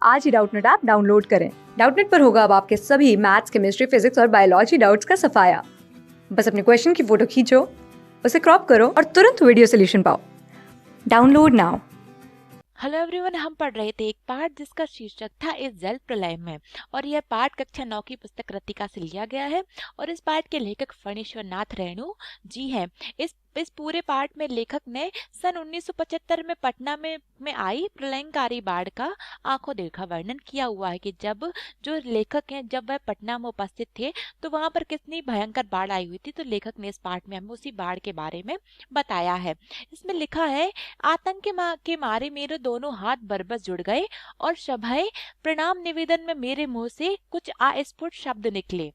आज ही Doubtnut app download करें। Doubtnut पर होगा अब आपके सभी मैथ्स, केमिस्ट्री, फिजिक्स और बायोलॉजी डाउट्स का सफाया। बस अपने क्वेश्चन की फोटो खींचो, उसे क्रॉप करो और तुरंत वीडियो सोल्यूशन पाओ। Download now. हेलो एवरीवन, हम पढ़ रहे थे एक पाठ जिसका शीर्षक था इस जल प्रलय में, और यह पाठ कक्षा 9 की पुस्तक कृतिका से लिया गया है और इस पाठ के लेखक फणीश्वर नाथ रेणु जी हैं। इस पूरे पाठ में लेखक ने सन 1975 में पटना में आई प्रलयंकारी बाढ़ का आंखों देखा वर्णन किया हुआ है कि जब जो लेखक हैं जब वह पटना में उपस्थित थे तो वहां पर कितनी भयंकर बाढ़ आई हुई थी। तो लेखक ने इस पाठ में हमें उसी बाढ़ के बारे में बताया है। इसमें लिखा है, आतंक के मारे मेरे दोनों हाथ बरबस जुड़ गए और सभय प्रणाम निवेदन में मेरे मुंह से कुछ अस्फुट शब्द निकले।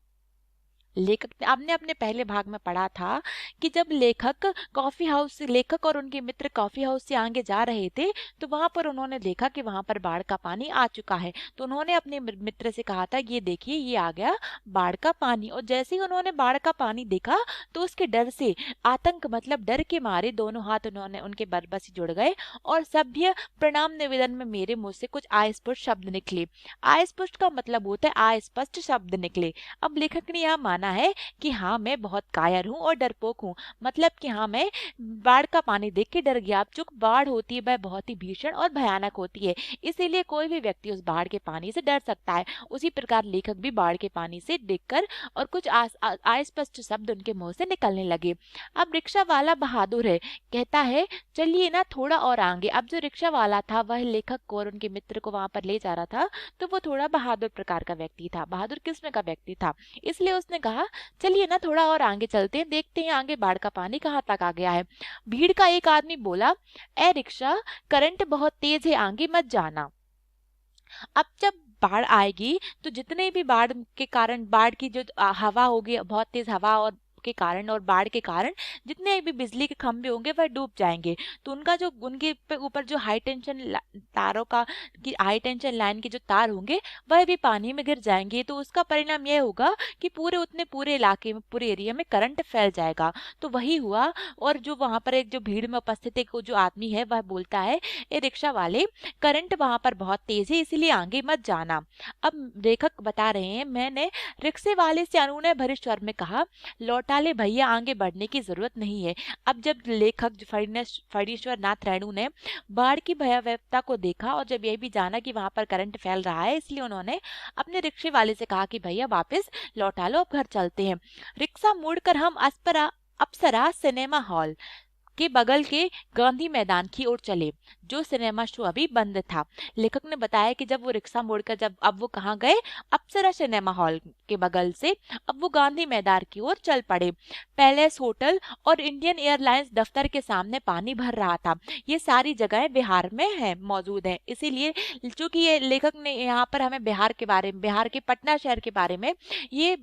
लेखक ने आपने अपने पहले भाग में पढ़ा था कि जब लेखक और उनके मित्र कॉफी हाउस से आगे जा रहे थे तो वहां पर उन्होंने देखा कि वहां पर बाढ़ का पानी आ चुका है। तो उन्होंने अपने मित्र से कहा था, ये देखिए ये आ गया बाढ़ का पानी। और जैसे ही उन्होंने बाढ़ का पानी देखा तो उसके डर से, आतंक मतलब डर के मारे, दोनों हाथ उन्होंने उनके बरबस जुड़ गए और सभ्य प्रणाम निवेदन में मेरे मुंह से कुछ अस्पष्ट शब्द निकले। अस्पष्ट का मतलब होता है अस्पष्ट शब्द निकले। अब लेखक ने यह माना है कि हाँ मैं बहुत कायर हूँ और डरपोक हूँ, मतलब कि हाँ मैं बाढ़ का पानी देख के डर गया। चूंकि बाढ़ होती है वह बहुत ही भीषण और भयानक होती है, इसीलिए कोई भी व्यक्ति उस बाढ़ के पानी से डर सकता है। उसी प्रकार लेखक भी बाढ़ के पानी से देखकर और कुछ अस्पष्ट शब्द उनके मुंह से निकलने लगे। अब रिक्शा वाला बहादुर है, कहता है चलिए ना थोड़ा और आगे। अब जो रिक्शा वाला था वह लेखक को और उनके मित्र को वहां पर ले जा रहा था, तो वो थोड़ा बहादुर प्रकार का व्यक्ति था, बहादुर किस्म का व्यक्ति था। इसलिए उसने कहा चलिए ना थोड़ा और आगे चलते हैं, देखते हैं आगे बाढ़ का पानी कहाँ तक आ गया है। भीड़ का एक आदमी बोला, ए रिक्शा, करंट बहुत तेज है, आगे मत जाना। अब जब बाढ़ आएगी तो जितने भी बाढ़ के कारण, बाढ़ की जो हवा होगी, बहुत तेज हवा और के कारण और बाढ़ के कारण जितने भी बिजली के खंभे होंगे वह डूब जाएंगे। तो उनका जो उनके ऊपर जो हाई टेंशन तारों का हाई टेंशन लाइन के जो तार होंगे वह भी पानी में गिर जाएंगे। तो उसका परिणाम यह होगा कि पूरे इलाके में, पूरे एरिया में करंट फैल जाएगा। तो वही हुआ। और जो वहां पर एक जो भीड़ में उपस्थित एक जो आदमी है वह बोलता है, ए रिक्शा वाले, करंट वहां पर बहुत तेज है इसलिए आगे मत जाना। अब लेखक बता रहे हैं, मैंने रिक्शे वाले से अनुनय भरे स्वर में कहा, लौटा ले भैया, आगे बढ़ने की जरूरत नहीं है। अब जब लेखक फणीश्वर नाथ रेणु ने बाढ़ की भयावहता को देखा और जब यह भी जाना कि वहां पर करंट फैल रहा है, इसलिए उन्होंने अपने रिक्शे वाले से कहा कि भैया वापस लौटा लो, अब घर चलते हैं। रिक्शा मोड़कर हम अप्सरा सिनेमा हॉल के बगल के गांधी मैदान की ओर चले, जो सिनेमा शो अभी बंद था। लेखक ने बताया कि जब वो रिक्शा मोड़कर अब वो कहाँ गए, अप्सरा सिनेमा हॉल के बगल से अब वो गांधी मैदान की ओर चल पड़े। पैलेस होटल और इंडियन एयरलाइंस दफ्तर के सामने पानी भर रहा था। ये सारी जगहें बिहार में है मौजूद है, इसीलिए चूंकि ये लेखक ने यहाँ पर हमें बिहार के बारे में, बिहार के पटना शहर के बारे में ये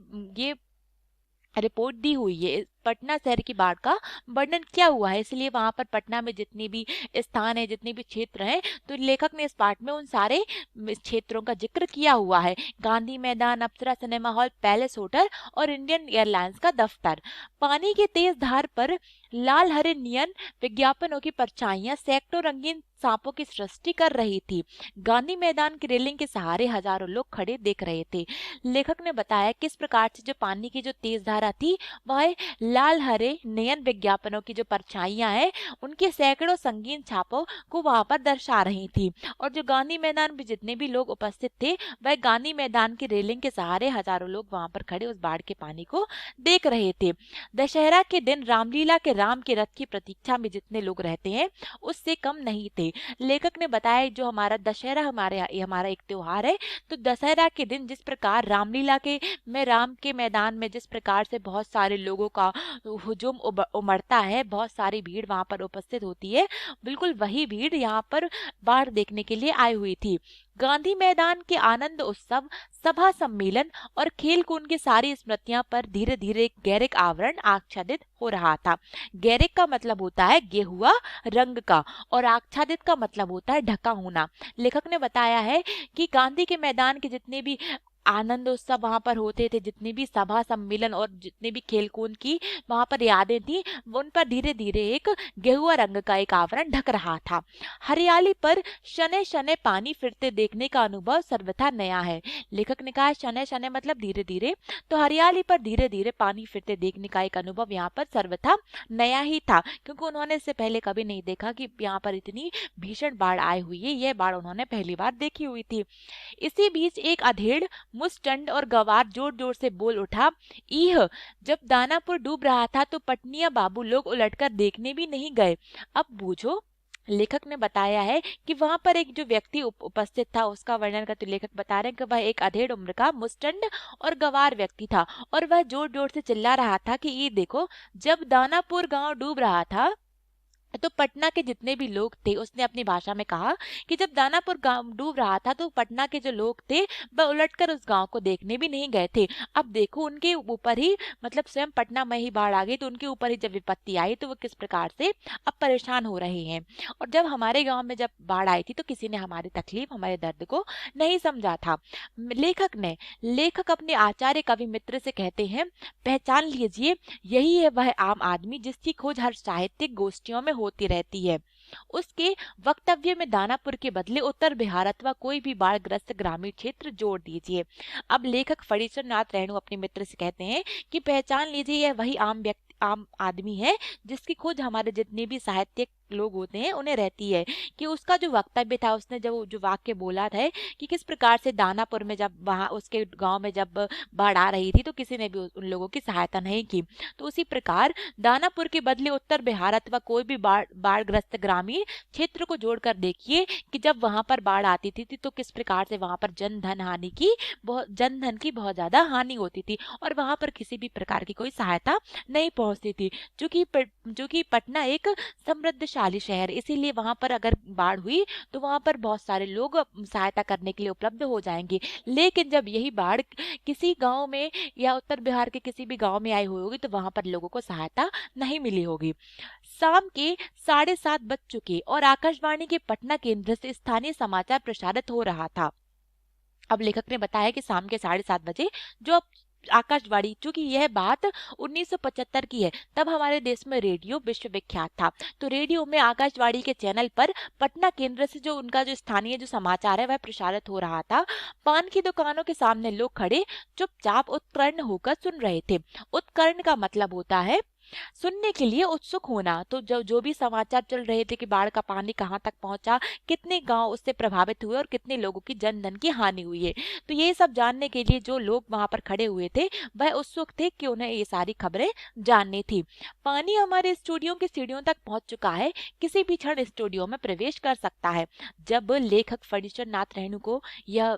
रिपोर्ट दी हुई है। पटना शहर की बाढ़ का वर्णन किया हुआ है, इसलिए वहां पर पटना में जितनी भी स्थान है, जितने भी क्षेत्र हैं, तो लेखक ने इस पाठ में उन सारे क्षेत्रों का जिक्र किया हुआ है। गांधी मैदान, अप्सरा सिनेमा हॉल, पैलेस होटल और इंडियन एयरलाइंस का दफ्तर। पानी की तेज धार पर लाल हरे नियन विज्ञापनों की परछाइयां सैकड़ों रंगीन सांपों की सृष्टि कर रही थी। गांधी मैदान की रेलिंग के सहारे हजारों लोग खड़े देख रहे थे। लेखक ने बताया किस प्रकार से जो पानी की जो तेज धारा थी वह लाल हरे नयन विज्ञापनों की जो परछाइयां हैं उनके सैकड़ों संगीन छापों को वहां पर दर्शा रही थी। और जो गांधी मैदान में जितने भी लोग उपस्थित थे वह गांधी मैदान की रेलिंग के सहारे हजारों लोग वहां पर खड़े उस बाढ़ के पानी को देख रहे थे। दशहरा के दिन रामलीला के राम के रथ की प्रतीक्षा में जितने लोग रहते हैं उससे कम नहीं थे। लेखक ने बताया जो हमारा दशहरा हमारा एक त्योहार है, तो दशहरा के दिन जिस प्रकार रामलीला के में राम के मैदान में जिस प्रकार से बहुत सारे लोगों का हुजूम उमड़ता है, बहुत सारी भीड़ वहां पर उपस्थित होती है, बिल्कुल वही भीड़ यहाँ पर बाढ़ देखने के लिए आई हुई थी। गांधी मैदान के आनंद उत्सव, सभा सम्मेलन और खेल कूद की सारी स्मृतियां पर धीरे धीरे गैरिक आवरण आच्छादित हो रहा था। गैरिक का मतलब होता है गेहुआ रंग का और आच्छादित का मतलब होता है ढका होना। लेखक ने बताया है कि गांधी के मैदान के जितने भी आनंद उत्सव वहां पर होते थे, जितने भी सभा सम्मेलन और जितने भी खेलकूद की वहां पर यादें थी, उन पर धीरे धीरे एक गेहुआ रंग का एक आवरण ढक रहा था। हरियाली पर शनै शनै पानी फिरते देखने का अनुभव सर्वथा नया है। लेखक ने कहा शनै शनै मतलब धीरे धीरे, तो हरियाली पर धीरे धीरे पानी फिरते देखने का एक अनुभव यहाँ पर सर्वथा नया ही था, क्योंकि उन्होंने इससे पहले कभी नहीं देखा कि यहाँ पर इतनी भीषण बाढ़ आई हुई है। यह बाढ़ उन्होंने पहली बार देखी हुई थी। इसी बीच एक अधेड़, मुस्टंड और गवार जोर जोर से बोल उठा, ईह, जब दानापुर डूब रहा था तो पटनिया बाबू लोग उलटकर देखने भी नहीं गए। अब बूझो। लेखक ने बताया है कि वहां पर एक जो व्यक्ति उपस्थित था, उसका वर्णन करते लेखक बता रहे हैं कि वह एक अधेड़ उम्र का मुस्टंड और गवार व्यक्ति था, और वह जोर जोर से चिल्ला रहा था कि ये देखो, जब दानापुर गांव डूब रहा था तो पटना के जितने भी लोग थे, उसने अपनी भाषा में कहा कि जब दानापुर गांव डूब रहा था तो पटना के जो लोग थे वह उलटकर उस गांव को देखने भी नहीं गए थे। अब देखो, उनके ऊपर ही मतलब स्वयं पटना में ही बाढ़ आ गई, तो उनके ऊपर ही जब विपत्ति आई तो वो किस प्रकार से अब परेशान हो रहे हैं। और जब हमारे गाँव में जब बाढ़ आई थी तो किसी ने हमारी तकलीफ, हमारे दर्द को नहीं समझा था। लेखक अपने आचार्य कवि मित्र से कहते हैं, पहचान लीजिए, यही है वह आम आदमी जिसकी खोज हर साहित्यिक गोष्ठियों में होती रहती है। उसके वक्तव्य में दानापुर के बदले उत्तर बिहार अथवा कोई भी बाढ़ग्रस्त ग्रामीण क्षेत्र जोड़ दीजिए। अब लेखक फणीश्वर नाथ रेणु अपने मित्र से कहते हैं कि पहचान लीजिए, यह वही आम आदमी है जिसकी खोज हमारे जितने भी साहित्यिक लोग होते हैं उन्हें रहती है। कि उसका जो वक्तव्य था, उसने जब जो वाक्य बोला था कि किस प्रकार से दानापुर में जब वहां उसके गांव में जब बाढ़ आ रही थी तो किसी ने भी उन लोगों की सहायता नहीं की, तो उसी प्रकार दानापुर के बदले उत्तर बिहार अथवा कोई भी बाढ़ग्रस्त ग्रामीण क्षेत्र को जोड़कर देखिए कि जब वहां पर बाढ़ आती थी तो किस प्रकार से वहां पर जन धन की बहुत ज्यादा हानि होती थी, और वहां पर किसी भी प्रकार की कोई सहायता नहीं पहुंचती थी। जो कि पटना एक समृद्धशाली शहर, इसीलिए वहां पर अगर बाढ़ हुई तो वहां पर बहुत सारे लोग सहायता करने के लिए उपलब्ध हो जाएंगे। लेकिन जब यही बाढ़ किसी गांव में या उत्तर बिहार के किसी भी गांव में आई हुई होगी तो वहां पर लोगों को सहायता नहीं मिली होगी। शाम के 7:30 बज चुके और आकाशवाणी के पटना केंद्र से स्थानीय समाचार प्रसारित हो रहा था। अब लेखक ने बताया कि शाम के 7:30 बजे जो आकाशवाणी, चूंकि यह बात 1975 की है, तब हमारे देश में रेडियो विश्वविख्यात था, तो रेडियो में आकाशवाणी के चैनल पर पटना केंद्र से जो उनका जो स्थानीय जो समाचार है वह प्रसारित हो रहा था। पान की दुकानों के सामने लोग खड़े चुपचाप उत्कर्ण होकर सुन रहे थे। उत्कर्ण का मतलब होता है सुनने के लिए उत्सुक होना। तो जो भी समाचार चल रहे थे कि बाढ़ का पानी कहाँ तक पहुंचा, कितने गांव उससे प्रभावित हुए और कितने लोगों की जन धन की हानि हुई है, तो ये सब जानने के लिए जो लोग वहां पर खड़े हुए थे वह उत्सुक थे कि उन्हें ये सारी खबरें जाननी थी। पानी हमारे स्टूडियो की सीढ़ियों तक पहुंच चुका है, किसी भी क्षण स्टूडियो में प्रवेश कर सकता है। जब लेखक फणीश्वर नाथ रेणु को यह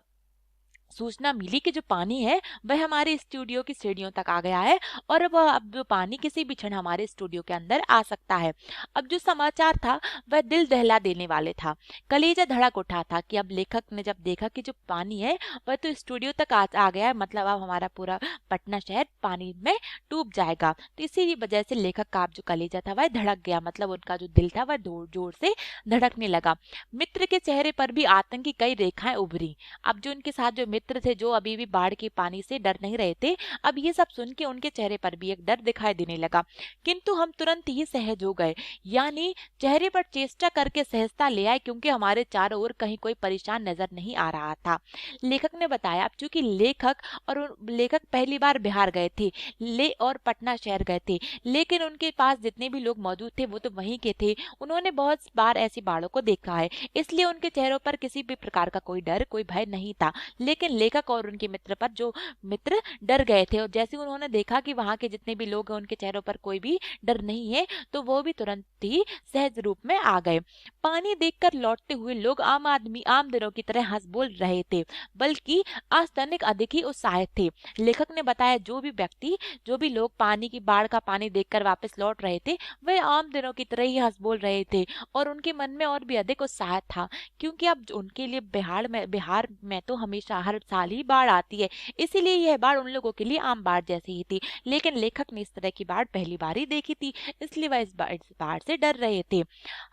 सूचना मिली कि जो पानी है वह हमारे स्टूडियो की सीढ़ियों तक आ गया है और वह अब जो पानी किसी भी क्षण हमारे स्टूडियो के अंदर आ सकता है। अब जो समाचार था वह दिल दहला देने वाले था, कलेजा धड़क उठा था कि अब लेखक ने जब देखा कि जो पानी है वह तो स्टूडियो तक आ गया है, मतलब अब हमारा पूरा पटना शहर पानी में डूब जाएगा। तो इसी वजह से लेखक का जो कलेजा था वह धड़क गया, मतलब उनका जो दिल था वह जोर जोर से धड़कने लगा। मित्र के चेहरे पर भी आतंक की कई रेखाएं उभरी। अब जो उनके साथ जो मित्र थे, जो अभी भी बाढ़ के पानी से डर नहीं रहे थे, अब ये सब सुन के उनके चेहरे पर भी एक डर दिखाई देने लगा। किंतु हम तुरंत ही सहज हो गए, यानी चेहरे पर चेष्टा करके सहजता ले आए, क्योंकि हमारे चारों ओर कहीं कोई परेशान नजर नहीं आ रहा था। लेखक ने बताया, अब चूंकि लेखक पहली बार बिहार गए थे और पटना शहर गए थे, लेकिन उनके पास जितने भी लोग मौजूद थे वो तो वहीं के थे, उन्होंने बहुत बार ऐसी बाढ़ों को देखा है, इसलिए उनके चेहरों पर किसी भी प्रकार का कोई डर, कोई भय नहीं था। लेकिन लेखक और उनके मित्र पर जो मित्र डर गए थे, और जैसे उन्होंने देखा कि वहां के जितने भी लोग हैं उनके चेहरों पर कोई भी डर नहीं है, तो वो भी तुरंत ही सहज रूप में आ गए। पानी देखकर लौटते हुए लोग आम दिनों की तरह हंस बोल रहे थे, बल्कि आज तनिक अधिक ही उत्साहित थे। लेखक ने बताया, जो भी लोग पानी की बाढ़ का पानी देखकर वापस लौट रहे थे वे आम दिनों की तरह ही हंस बोल रहे थे, और उनके मन में और भी अधिक उत्साह था, क्योंकि अब उनके लिए बिहार में तो हमेशा हर हर साल ही बाढ़ आती है, इसीलिए यह बाढ़ उन लोगों के लिए आम बाढ़ जैसी ही थी। लेकिन लेखक ने इस तरह की बाढ़ पहली बार ही देखी थी, इसलिए वह इस बाढ़ से डर रहे थे।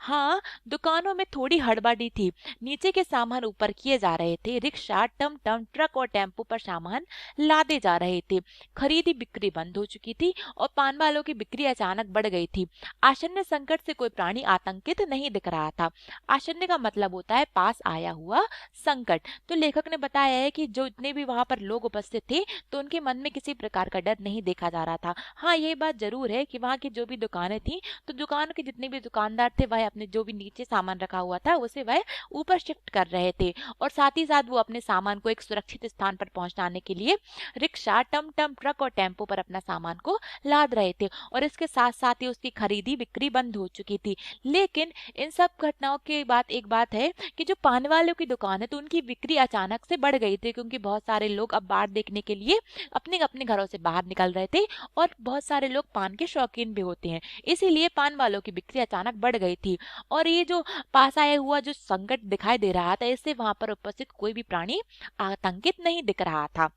हाँ, दुकानों में थोड़ी हड़बड़ी थी। नीचे के सामान ऊपर किए जा रहे थे। रिक्शा, टमटम, ट्रक और टेम्पो पर सामान लादे जा रहे थे। खरीदी बिक्री बंद हो चुकी थी और पान वालों की बिक्री अचानक बढ़ गई थी। आशन्य संकट से कोई प्राणी आतंकित नहीं दिख रहा था। आशन्य का मतलब होता है पास आया हुआ संकट। तो लेखक ने बताया है कि जो इतने भी वहां पर लोग उपस्थित थे तो उनके मन में किसी प्रकार का डर नहीं देखा जा रहा था। हाँ, ये बात जरूर है कि वहां की जो भी दुकानें थी तो दुकान के जितने भी दुकानदार थे वह अपने जो भी नीचे सामान रखा हुआ था उसे वह ऊपर शिफ्ट कर रहे थे और साथ ही साथ वो अपने सामान को एक सुरक्षित स्थान पर पहुंचाने के लिए रिक्शा, टमटम, ट्रक और टेम्पो पर अपना सामान को लाद रहे थे और इसके साथ साथ ही उसकी खरीदी बिक्री बंद हो चुकी थी। लेकिन इन सब घटनाओं के बाद एक बात है कि जो पान वालों की दुकान है तो उनकी बिक्री अचानक से बढ़ गई थी, क्योंकि बहुत सारे लोग अब बाढ़ देखने के लिए अपने अपने घरों से बाहर निकल रहे थे और बहुत सारे लोग पान के शौकीन भी होते हैं, इसीलिए पान वालों की बिक्री अचानक बढ़ गई थी। और ये जो पास आया हुआ जो संकट दिखाई दे रहा था, इससे वहां पर उपस्थित कोई भी प्राणी आतंकित नहीं दिख रहा था।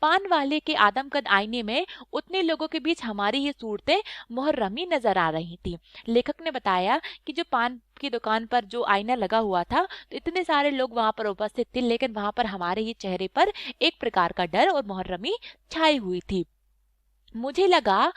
पान वाले के आदमकद आईने में उतने लोगों के बीच हमारी ही सूरतें मुहर्रमी नजर आ रही थी। लेखक ने बताया कि जो पान की दुकान पर जो आईना लगा हुआ था तो इतने सारे लोग वहां पर उपस्थित थे, लेकिन वहां पर हमारे ही चेहरे पर एक प्रकार का डर और मुहर्रमी छाई हुई थी। मुझे लगा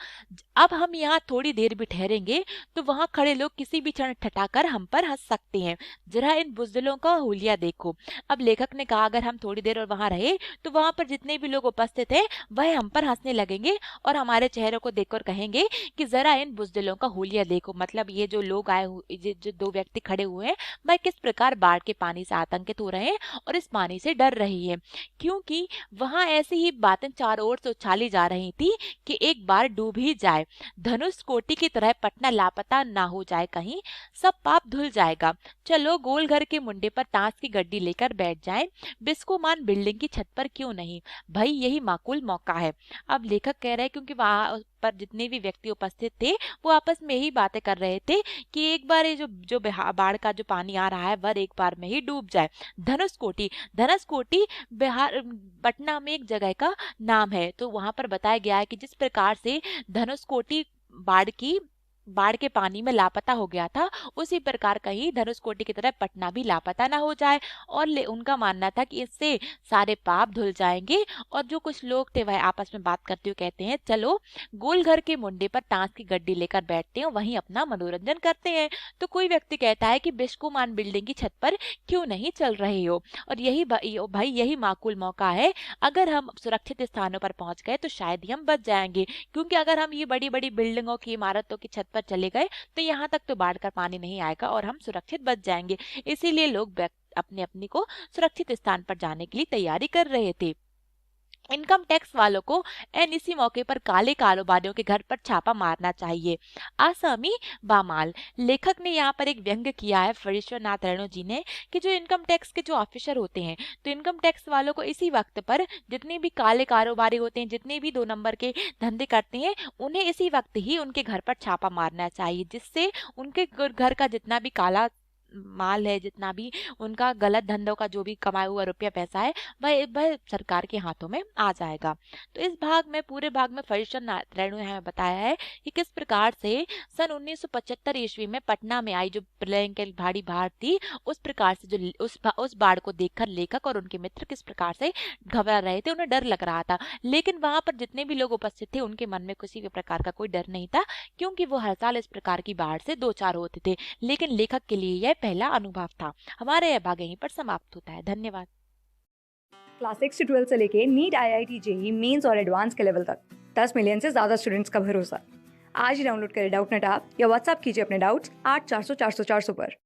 अब हम यहाँ थोड़ी देर भी ठहरेंगे तो वहां खड़े लोग किसी भी क्षण ठठाकर हम पर हंस सकते हैं। जरा इन बुज़दिलों का हुलिया देखो। अब लेखक ने कहा अगर हम थोड़ी देर और वहां रहे तो वहां पर जितने भी लोग उपस्थित हैं वह हम पर हंसने लगेंगे और हमारे चेहरों को देखकर कहेंगे कि जरा इन बुज़दिलों का हुलिया देखो। मतलब ये जो लोग आए हुए, ये जो दो व्यक्ति खड़े हुए हैं, वह किस प्रकार बाढ़ के पानी से आतंकित हो रहे हैं और इस पानी से डर रही है। क्योंकि वहां ऐसी ही बातें चारों ओर से उछाली जा रही थी कि एक बार डूब ही जाए, धनुष कोटि की तरह पटना लापता ना हो जाए, कहीं सब पाप धुल जाएगा। चलो गोल घर के मुंडे पर ताश की गड्डी लेकर बैठ जाएं, बिस्कोमान बिल्डिंग की छत पर क्यों नहीं, भाई यही माकूल मौका है। अब लेखक कह रहे हैं क्योंकि वहां पर जितने भी व्यक्ति उपस्थित थे वो आपस में ही बातें कर रहे थे कि एक बार ये जो बाढ़ का जो पानी आ रहा है वह एक बार में ही डूब जाए। धनुषकोटी, धनुषकोटी बिहार पटना में एक जगह का नाम है। तो वहां पर बताया गया है कि जिस प्रकार से धनुषकोटी बाढ़ के पानी में लापता हो गया था, उसी प्रकार कहीं धनुषकोटी की तरह पटना भी लापता ना हो जाए। और उनका मानना था कि इससे सारे पाप धुल जाएंगे। और जो कुछ लोग थे वह आपस में बात करते हुए कहते हैं चलो गोल घर के मुंडे पर ताश की गड्डी लेकर बैठते हैं, वहीं अपना मनोरंजन करते हैं। तो कोई व्यक्ति कहता है कि बिस्कोमान बिल्डिंग की छत पर क्यों नहीं चल रहे हो, और यही भाई यही माकूल मौका है। अगर हम सुरक्षित स्थानों पर पहुंच गए तो शायद ही हम बच जाएंगे, क्योंकि अगर हम ये बड़ी बड़ी बिल्डिंगों की इमारतों की छत पर चले गए तो यहाँ तक तो बाढ़ का पानी नहीं आएगा और हम सुरक्षित बच जाएंगे। इसीलिए लोग अपने अपनी को सुरक्षित स्थान पर जाने के लिए तैयारी कर रहे थे। इनकम टैक्स वालों को इसी मौके पर काले कारोबारियों के घर पर छापा मारना चाहिए। आसामी बामाल। लेखक ने यहाँ पर एक व्यंग्य किया है फणीश्वरनाथ रेणु जी ने कि जो इनकम टैक्स के जो ऑफिसर होते हैं तो इनकम टैक्स वालों को इसी वक्त पर जितने भी काले कारोबारी होते हैं, जितने भी 2 नंबर के धंधे करते हैं, उन्हें इसी वक्त ही उनके घर पर छापा मारना चाहिए, जिससे उनके घर का जितना भी काला माल है, जितना भी उनका गलत धंधों का जो भी कमाया हुआ रुपया पैसा है वह सरकार के हाथों में आ जाएगा। तो इस पूरे भाग में फणीश्वरनाथ रेणु ने हमें बताया है कि किस प्रकार से सन 1975 ईस्वी में पटना में आई जो प्रलय के भारी बाढ़ थी, उस प्रकार से जो उस बाढ़ को देखकर लेखक और उनके मित्र किस प्रकार से घबरा रहे थे, उन्हें डर लग रहा था। लेकिन वहां पर जितने भी लोग उपस्थित थे उनके मन में किसी भी प्रकार का कोई डर नहीं था, क्योंकि वो हर साल इस प्रकार की बाढ़ से दो चार होते थे। लेकिन लेखक के लिए यह पहला अनुभव था। हमारा यह भाग यहीं पर समाप्त होता है। धन्यवाद। क्लास 6 से 12 से लेके नीट, IIT, JEE मेंस और एडवांस के लेवल तक 10 मिलियन से ज्यादा स्टूडेंट्स का भरोसा। आज ही डाउनलोड करें डाउटनेट ऐप या व्हाट्सएप कीजिए अपने डाउट्स 8400 400 400 पर।